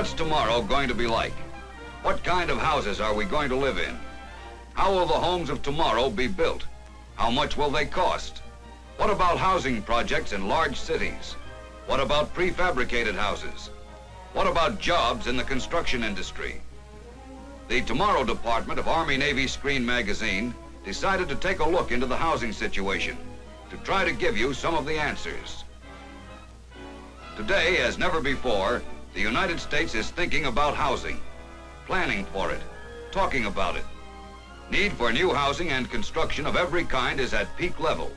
What's tomorrow going to be like? What kind of houses are we going to live in? How will the homes of tomorrow be built? How much will they cost? What about housing projects in large cities? What about prefabricated houses? What about jobs in the construction industry? The Tomorrow Department of Army-Navy Screen magazine decided to take a look into the housing situation to try to give you some of the answers. Today, as never before, the United States is thinking about housing, planning for it, talking about it. Need for new housing and construction of every kind is at peak level.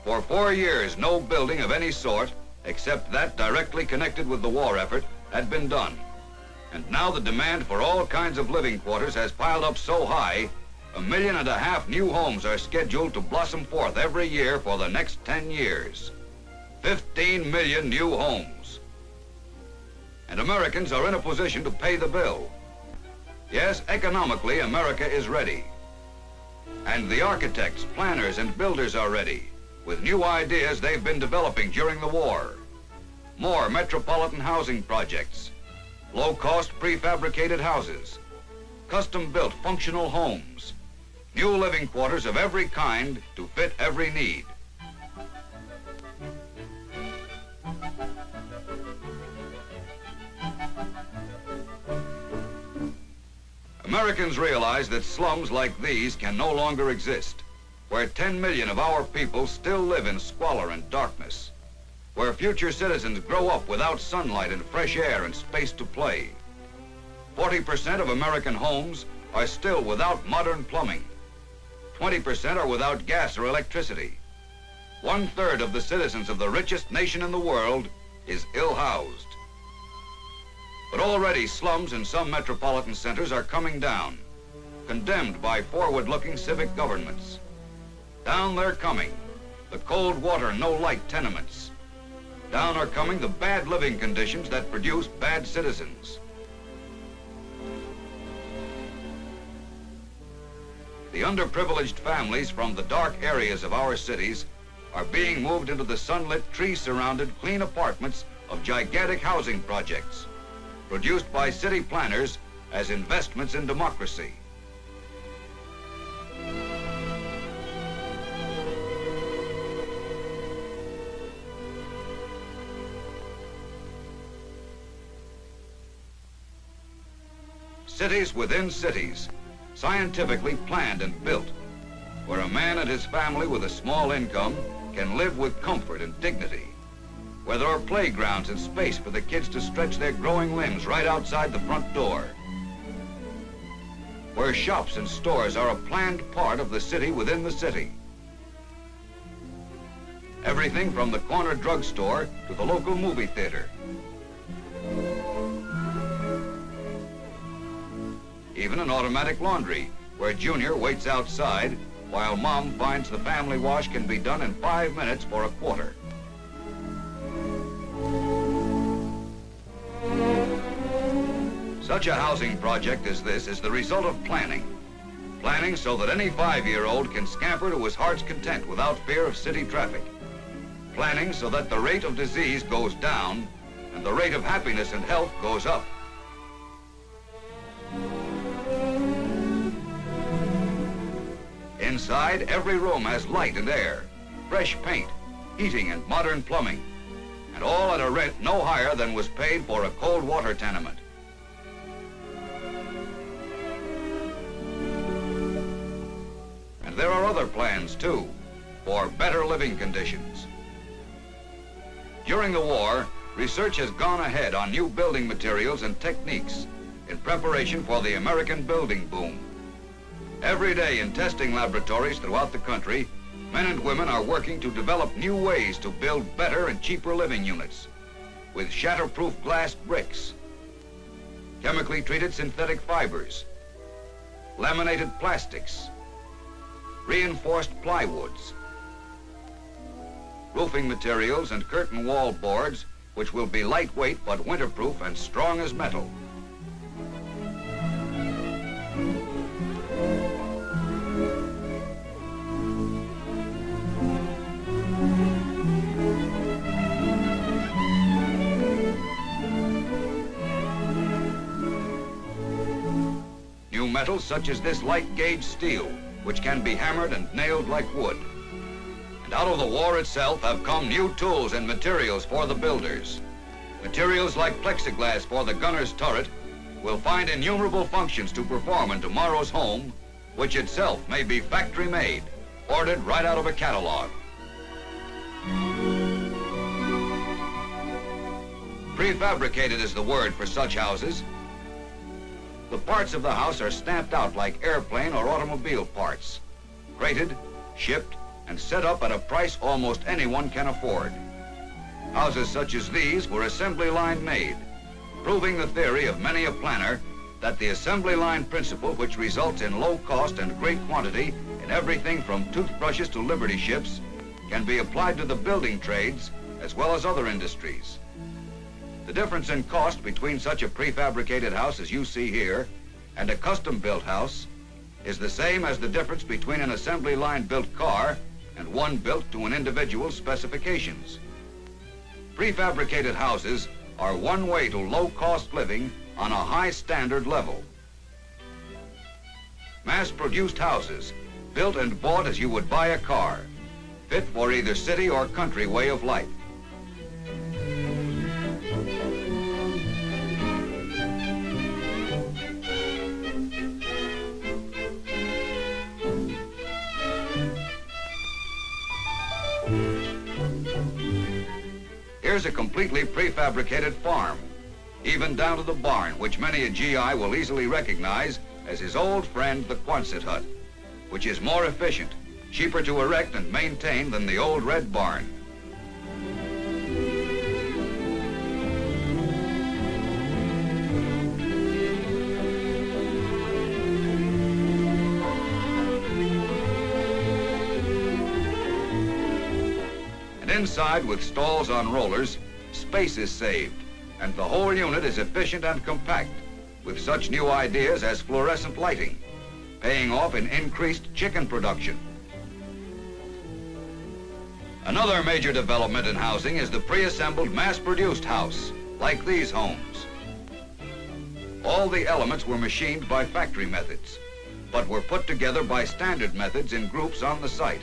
For 4 years, no building of any sort, except that directly connected with the war effort, had been done. And now the demand for all kinds of living quarters has piled up so high, 1.5 million new homes are scheduled to blossom forth every year for the next 10 years. 15 million new homes. And Americans are in a position to pay the bill. Yes, economically, America is ready. And the architects, planners, and builders are ready, with new ideas they've been developing during the war. More metropolitan housing projects, low-cost prefabricated houses, custom-built functional homes, new living quarters of every kind to fit every need. Americans realize that slums like these can no longer exist, where 10 million of our people still live in squalor and darkness, where future citizens grow up without sunlight and fresh air and space to play. 40% of American homes are still without modern plumbing. 20% are without gas or electricity. 1/3 of the citizens of the richest nation in the world is ill-housed. But already slums in some metropolitan centers are coming down, condemned by forward-looking civic governments. Down they're coming, the cold water, no light tenements. Down are coming the bad living conditions that produce bad citizens. The underprivileged families from the dark areas of our cities are being moved into the sunlit, tree-surrounded, clean apartments of gigantic housing projects, produced by city planners as investments in democracy. Cities within cities, scientifically planned and built, where a man and his family with a small income can live with comfort and dignity, where there are playgrounds and space for the kids to stretch their growing limbs right outside the front door, where shops and stores are a planned part of the city within the city. Everything from the corner drugstore to the local movie theater. Even an automatic laundry, where Junior waits outside while Mom finds the family wash can be done in 5 minutes for a quarter. Such a housing project as this is the result of planning. Planning so that any 5-year-old can scamper to his heart's content without fear of city traffic. Planning so that the rate of disease goes down and the rate of happiness and health goes up. Inside, every room has light and air, fresh paint, heating and modern plumbing, and all at a rent no higher than was paid for a cold water tenement. And there are other plans, too, for better living conditions. During the war, research has gone ahead on new building materials and techniques in preparation for the American building boom. Every day in testing laboratories throughout the country, men and women are working to develop new ways to build better and cheaper living units with shatterproof glass bricks, chemically treated synthetic fibers, laminated plastics, reinforced plywoods, roofing materials and curtain wall boards which will be lightweight but winterproof and strong as metal. metals such as this light gauge steel, which can be hammered and nailed like wood. And out of the war itself have come new tools and materials for the builders. Materials like plexiglass for the gunner's turret will find innumerable functions to perform in tomorrow's home, which itself may be factory-made, ordered right out of a catalog. Prefabricated is the word for such houses. The parts of the house are stamped out like airplane or automobile parts, crated, shipped, and set up at a price almost anyone can afford. Houses such as these were assembly line made, proving the theory of many a planner that the assembly line principle, which results in low cost and great quantity in everything from toothbrushes to Liberty ships, can be applied to the building trades as well as other industries. The difference in cost between such a prefabricated house as you see here and a custom-built house is the same as the difference between an assembly line built car and one built to an individual's specifications. Prefabricated houses are one way to low-cost living on a high standard level. Mass-produced houses, built and bought as you would buy a car, fit for either city or country way of life. Here's a completely prefabricated farm, even down to the barn, which many a GI will easily recognize as his old friend, the Quonset hut, which is more efficient, cheaper to erect and maintain than the old red barn. And inside, with stalls on rollers, space is saved, and the whole unit is efficient and compact, with such new ideas as fluorescent lighting, paying off in increased chicken production. Another major development in housing is the pre-assembled mass-produced house, like these homes. All the elements were machined by factory methods, but were put together by standard methods in groups on the site.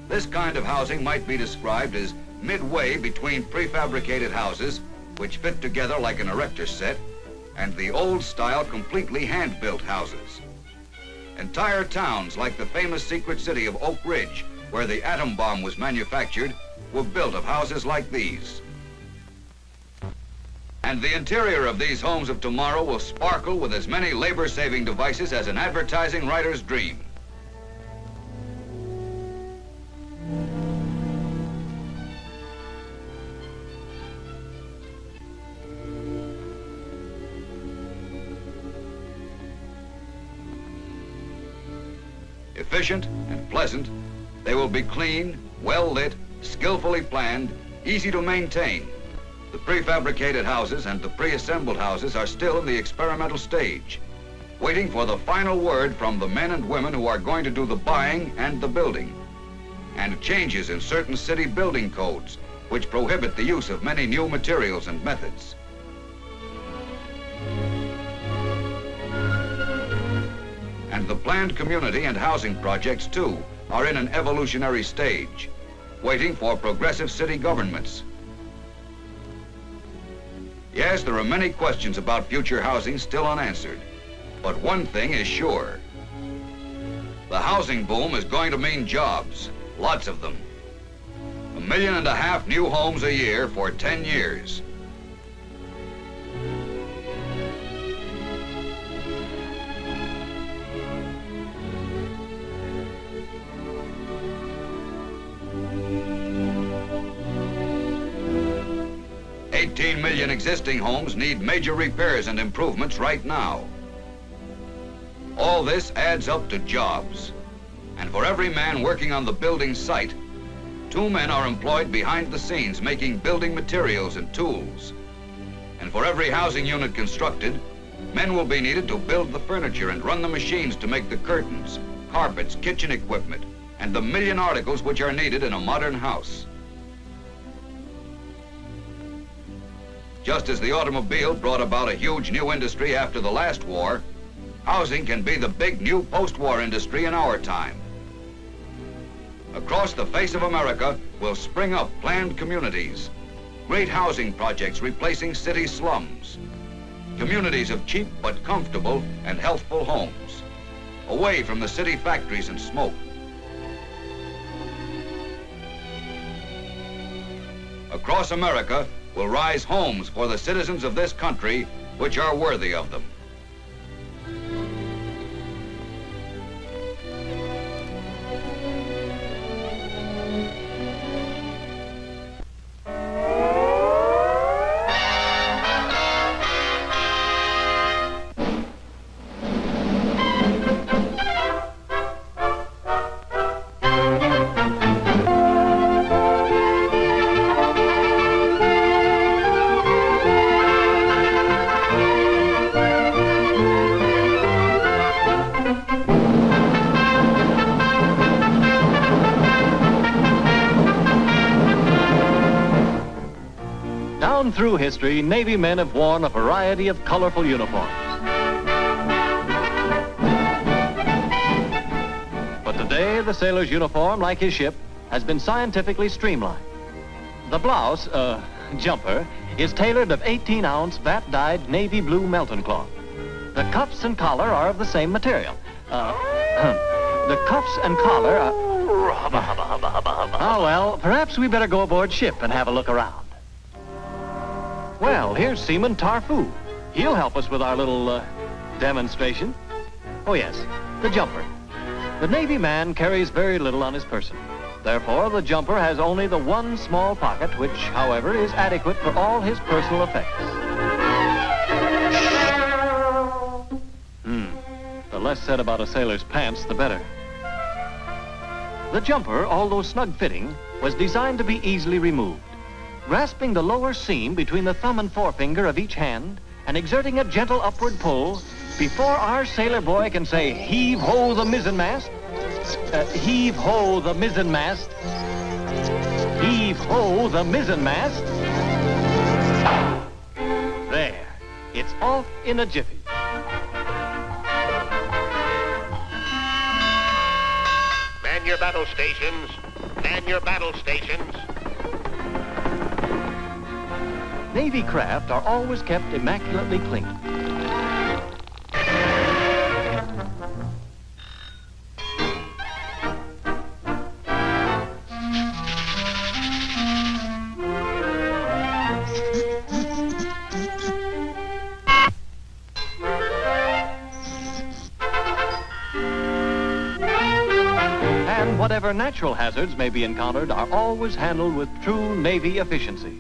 This kind of housing might be described as midway between prefabricated houses, which fit together like an erector set, and the old-style, completely hand-built houses. Entire towns, like the famous secret city of Oak Ridge, where the atom bomb was manufactured, were built of houses like these. And the interior of these homes of tomorrow will sparkle with as many labor-saving devices as an advertising writer's dream. Efficient and pleasant, they will be clean, well lit, skillfully planned, easy to maintain. The prefabricated houses and the pre-assembled houses are still in the experimental stage, waiting for the final word from the men and women who are going to do the buying and the building, and changes in certain city building codes which prohibit the use of many new materials and methods. And the planned community and housing projects, too, are in an evolutionary stage, waiting for progressive city governments. Yes, there are many questions about future housing still unanswered, but one thing is sure. The housing boom is going to mean jobs, lots of them. 1.5 million new homes a year for 10 years. $18 million existing homes need major repairs and improvements right now. All this adds up to jobs. And for every man working on the building site, 2 men are employed behind the scenes making building materials and tools. And for every housing unit constructed, men will be needed to build the furniture and run the machines to make the curtains, carpets, kitchen equipment, and the million articles which are needed in a modern house. Just as the automobile brought about a huge new industry after the last war, Housing can be the big new post-war industry in our time. Across the face of America will spring up planned communities, great housing projects replacing city slums, communities of cheap but comfortable and healthful homes, away from the city factories and smoke. Across America will rise homes for the citizens of this country which are worthy of them. Through history, Navy men have worn a variety of colorful uniforms. But today, the sailor's uniform, like his ship, has been scientifically streamlined. The blouse, jumper, is tailored of 18-ounce vat-dyed navy blue Melton cloth. The cuffs and collar are of the same material. The cuffs and collar are... Oh, well, perhaps we better go aboard ship and have a look around. Well, here's Seaman Tarfu. He'll help us with our little demonstration. Oh, yes, the jumper. The Navy man carries very little on his person. Therefore, the jumper has only the one small pocket, which, however, is adequate for all his personal effects. The less said about a sailor's pants, the better. The jumper, although snug-fitting, was designed to be easily removed. Grasping the lower seam between the thumb and forefinger of each hand and exerting a gentle upward pull, before our sailor boy can say, "Heave-ho the mizzenmast," heave-ho the mizzenmast, heave-ho the mizzenmast. There, it's off in a jiffy. Man your battle stations, man your battle stations. Navy craft are always kept immaculately clean. And whatever natural hazards may be encountered are always handled with true Navy efficiency.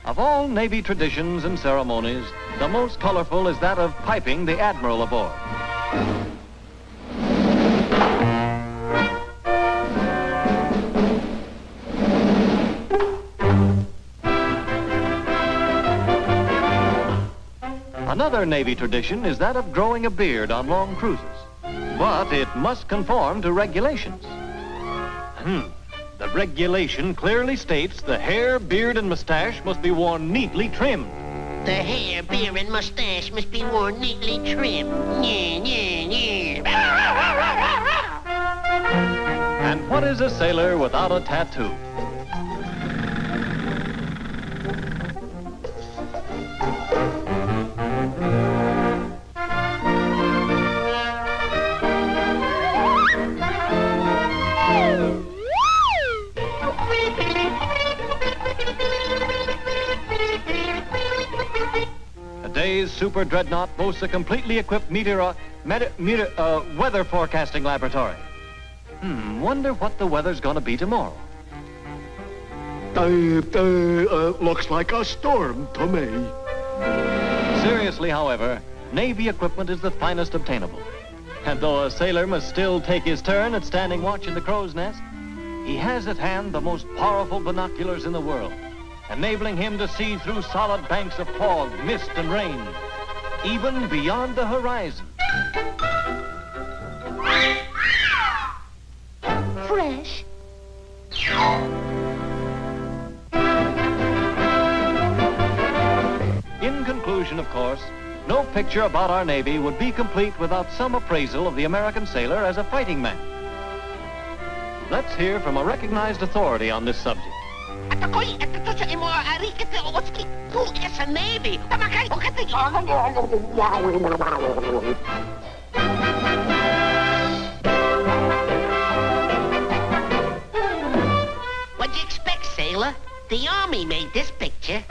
Of all Navy traditions and ceremonies, the most colorful is that of piping the admiral aboard. Another Navy tradition is that of growing a beard on long cruises, but it must conform to regulations. The regulation clearly states the hair, beard, and mustache must be worn neatly trimmed. The hair, beard, and mustache must be worn neatly trimmed. And what is a sailor without a tattoo? Today's super dreadnought boasts a completely equipped weather forecasting laboratory. Wonder what the weather's gonna be tomorrow. Looks like a storm to me. Seriously, however, Navy equipment is the finest obtainable. And though a sailor must still take his turn at standing watch in the crow's nest, he has at hand the most powerful binoculars in the world, enabling him to see through solid banks of fog, mist, and rain, even beyond the horizon. Fresh. In conclusion, of course, no picture about our Navy would be complete without some appraisal of the American sailor as a fighting man. Let's hear from a recognized authority on this subject. Sa Navy. What'd you expect, sailor? The Army made this picture.